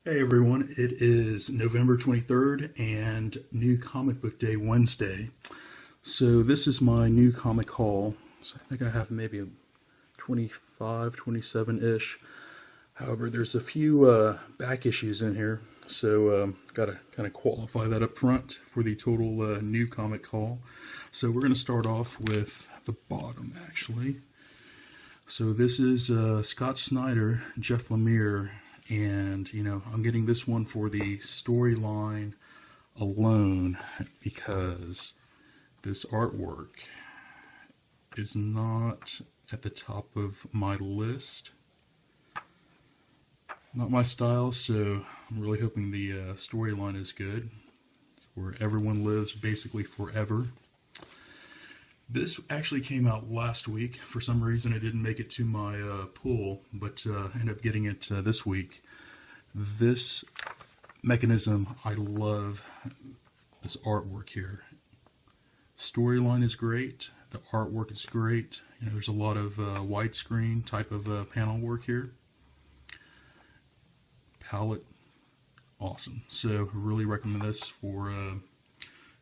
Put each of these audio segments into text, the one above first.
Hey everyone, it is November 23rd and New Comic Book Day Wednesday. So this is my new comic haul. So I think I have maybe a 25, 27-ish. However, there's a few back issues in here. So gotta kind of qualify that up front for the total new comic haul. So we're gonna start off with the bottom actually. So this is Scott Snyder, Jeff Lemire, and I'm getting this one for the storyline alone because this artwork is not at the top of my list. Not my style, so I'm really hoping the storyline is good. Where everyone lives basically forever. This actually came out last week. For some reason, it didn't make it to my pool, but ended up getting it this week. This mechanism, I love this artwork here. Storyline is great. The artwork is great. There's a lot of widescreen type of panel work here. Palette, awesome. So, really recommend this for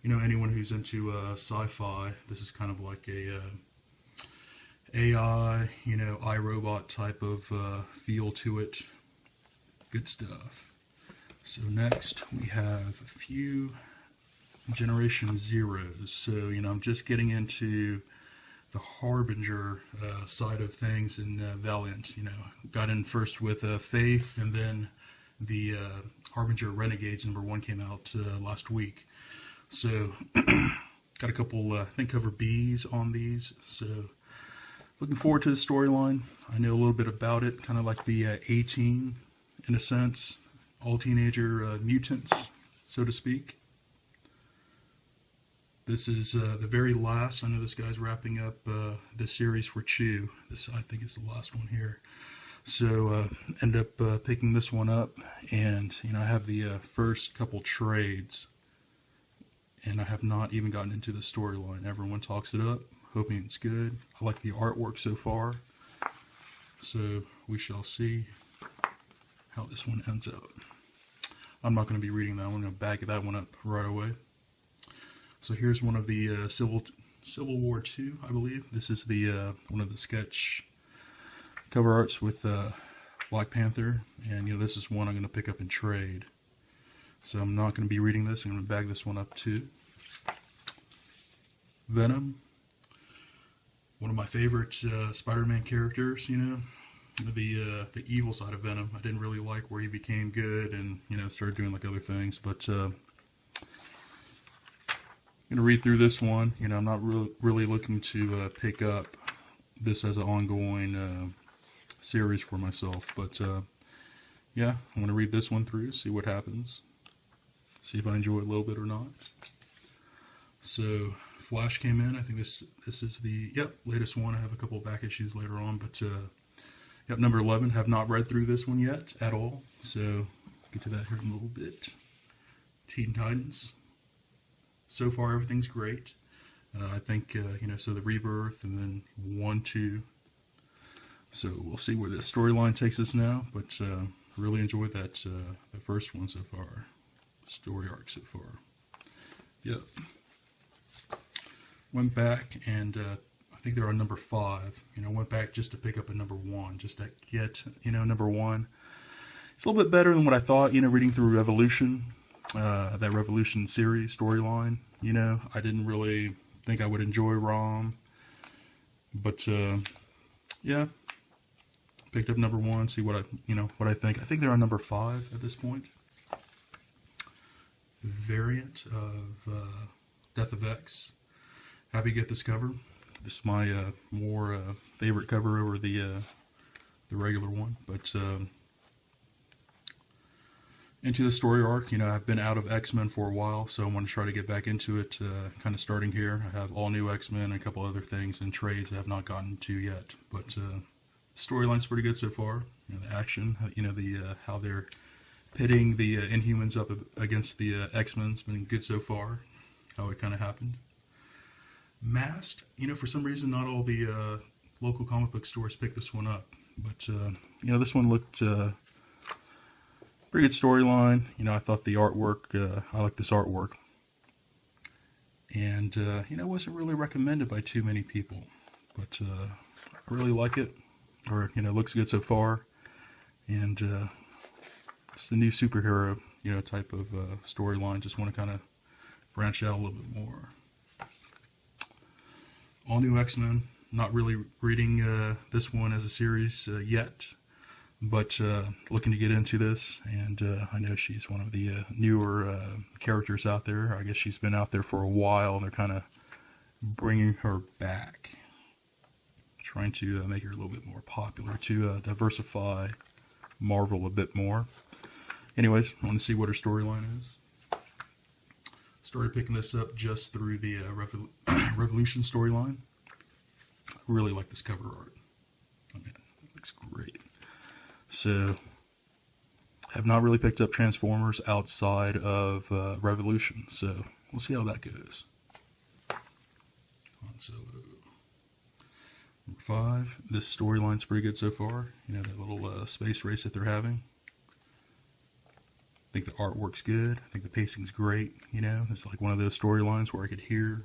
anyone who's into sci-fi. This is kind of like a AI, iRobot type of feel to it. Good stuff. So next we have a few Generation Zeros. So I'm just getting into the Harbinger side of things in Valiant. Got in first with Faith, and then the Harbinger Renegades #1 came out last week. So, got a couple, I think, cover Bs on these. So, looking forward to the storyline. I know a little bit about it, kind of like the A-Team, in a sense. All teenager mutants, so to speak. This is the very last. I know this guy's wrapping up this series for Chew. This, I think, is the last one here. So, end up picking this one up. And, I have the first couple trades. And I have not even gotten into the storyline. Everyone talks it up, hoping it's good. I like the artwork so far. So we shall see how this one ends up. I'm not going to be reading that one. I'm going to back that one up right away. So here's one of the Civil War II, I believe. This is the one of the sketch cover arts with Black Panther. And this is one I'm going to pick up and trade. So I'm not going to be reading this. I'm going to bag this one up too. Venom. One of my favorite Spider-Man characters, the evil side of Venom. I didn't really like where he became good and, started doing like other things. But I'm going to read through this one. I'm not really looking to pick up this as an ongoing series for myself. But yeah, I'm going to read this one through, see what happens. See if I enjoy it a little bit or not. So, Flash came in. I think this is the latest one. I have a couple of back issues later on, but number 11. Have not read through this one yet at all. So, get to that here in a little bit. Teen Titans. So far, everything's great. I think so the Rebirth and then 1, 2. So we'll see where this storyline takes us now. But really enjoyed that the first one so far. Story arc so far. Yep. Went back and I think they're on number 5. Went back just to pick up a number 1, just to get number 1. It's a little bit better than what I thought. Reading through Revolution, that Revolution series storyline. I didn't really think I would enjoy ROM, but yeah, picked up number 1. See what I think. I think they're on number 5 at this point. Variant of Death of X. Happy to get this cover. This is my more favorite cover over the regular one. But into the story arc, I've been out of X-Men for a while, so I want to try to get back into it. Kind of starting here. I have all new X-Men and a couple other things and trades I have not gotten to yet. But the storyline's pretty good so far. The action, the how they're pitting the Inhumans up against the X-Men's been good so far. How it kind of happened. Masked, for some reason not all the local comic book stores picked this one up. But, this one looked Pretty good storyline. You know, I thought the artwork, I like this artwork. And, you know, it wasn't really recommended by too many people. But I really like it. Or, you know, it looks good so far. And it's the new superhero, you know, type of storyline. Just want to kind of branch out a little bit more. All new X-Men. Not really reading this one as a series yet, but looking to get into this. And I know she's one of the newer characters out there. I guess she's been out there for a while, and they're kind of bringing her back, trying to make her a little bit more popular, to diversify Marvel a bit more. Anyways, I want to see what her storyline is. Started picking this up just through the Revolution storyline. I really like this cover art. I mean, it looks great. So, have not really picked up Transformers outside of Revolution, so we'll see how that goes. Han Solo. Number 5. This storyline's pretty good so far. You know, that little space race that they're having. I think the artwork's good. I think the pacing's great. You know, it's like one of those storylines where I could hear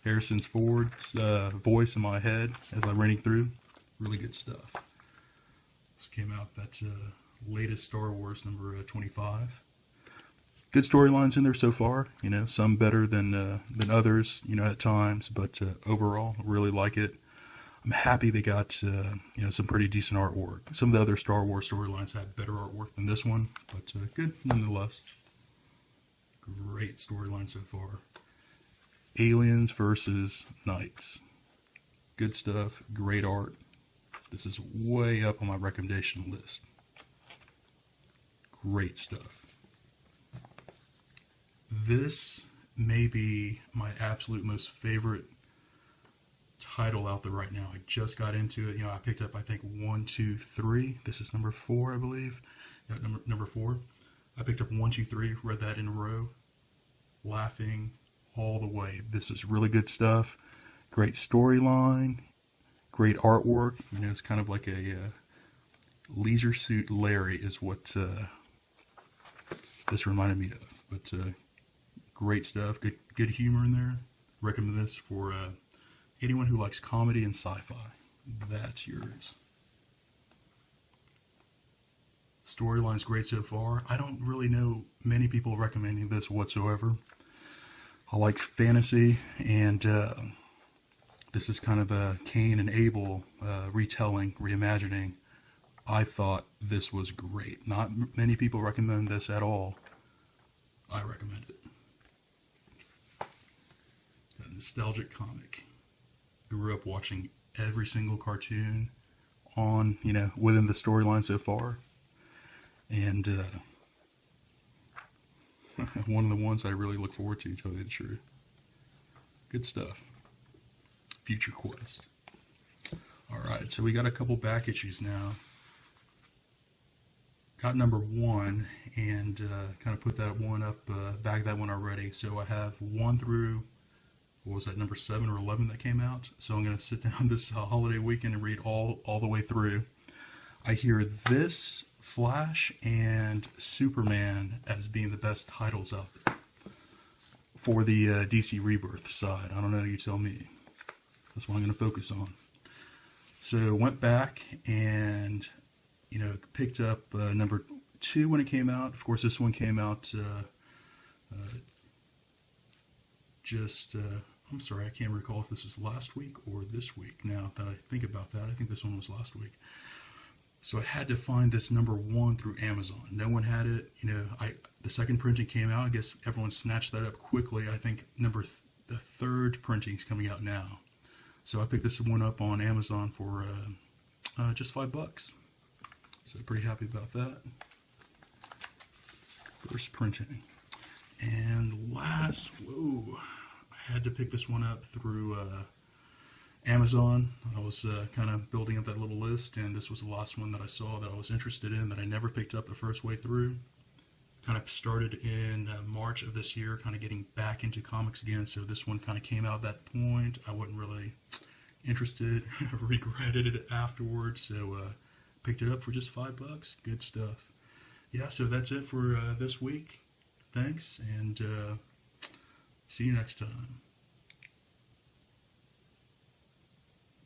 Harrison Ford's voice in my head as I'm reading through. Really good stuff. This came out, that's latest Star Wars number 25. Good storylines in there so far. You know, some better than others, you know, at times. But overall, I really like it. I'm happy they got, you know, some pretty decent artwork. Some of the other Star Wars storylines had better artwork than this one, but good nonetheless. Great storyline so far. Aliens versus Knights. Good stuff, great art. This is way up on my recommendation list. Great stuff. This may be my absolute most favorite title out there right now. I just got into it. You know, I picked up, I think, 1, 2, 3. This is number 4, I believe. Yeah, number 4. I picked up 1, 2, 3. Read that in a row. Laughing all the way. This is really good stuff. Great storyline. Great artwork. You know, it's kind of like a Leisure Suit Larry is what this reminded me of. But great stuff. Good humor in there. Recommend this for anyone who likes comedy and sci-fi. That's yours. Storyline's great so far. I don't really know many people recommending this whatsoever. I like fantasy, and this is kind of a Cain and Abel retelling, reimagining. I thought this was great. Not many people recommend this at all. I recommend it. A nostalgic comic. Grew up watching every single cartoon on, you know, within the storyline so far. And one of the ones I really look forward to tell you the truth. Good stuff. Future Quest. Alright, so we got a couple back issues now. Got number 1 and kind of put that one up, bagged that one already. So I have 1 through, what was that, number 7 or 11 that came out. So I'm going to sit down this holiday weekend and read all the way through. I hear this, Flash, and Superman as being the best titles out there for the DC Rebirth side. I don't know, you tell me. That's what I'm going to focus on. So went back and, you know, picked up number 2 when it came out. Of course, this one came out I'm sorry, I can't recall if this is last week or this week. Now that I think about that, I think this one was last week. So I had to find this number 1 through Amazon. No one had it. You know, the second printing came out. I guess everyone snatched that up quickly. I think the 3rd printing is coming out now. So I picked this one up on Amazon for just $5. So pretty happy about that. First printing. And last, whoa, I had to pick this one up through Amazon. I was kind of building up that little list, and this was the last one that I saw that I was interested in that I never picked up the first way through. Kind of started in March of this year, kind of getting back into comics again, so this one kind of came out at that point. I wasn't really interested, regretted it afterwards, so picked it up for just $5. Good stuff. yeah, so that's it for this week. Thanks, and see you next time.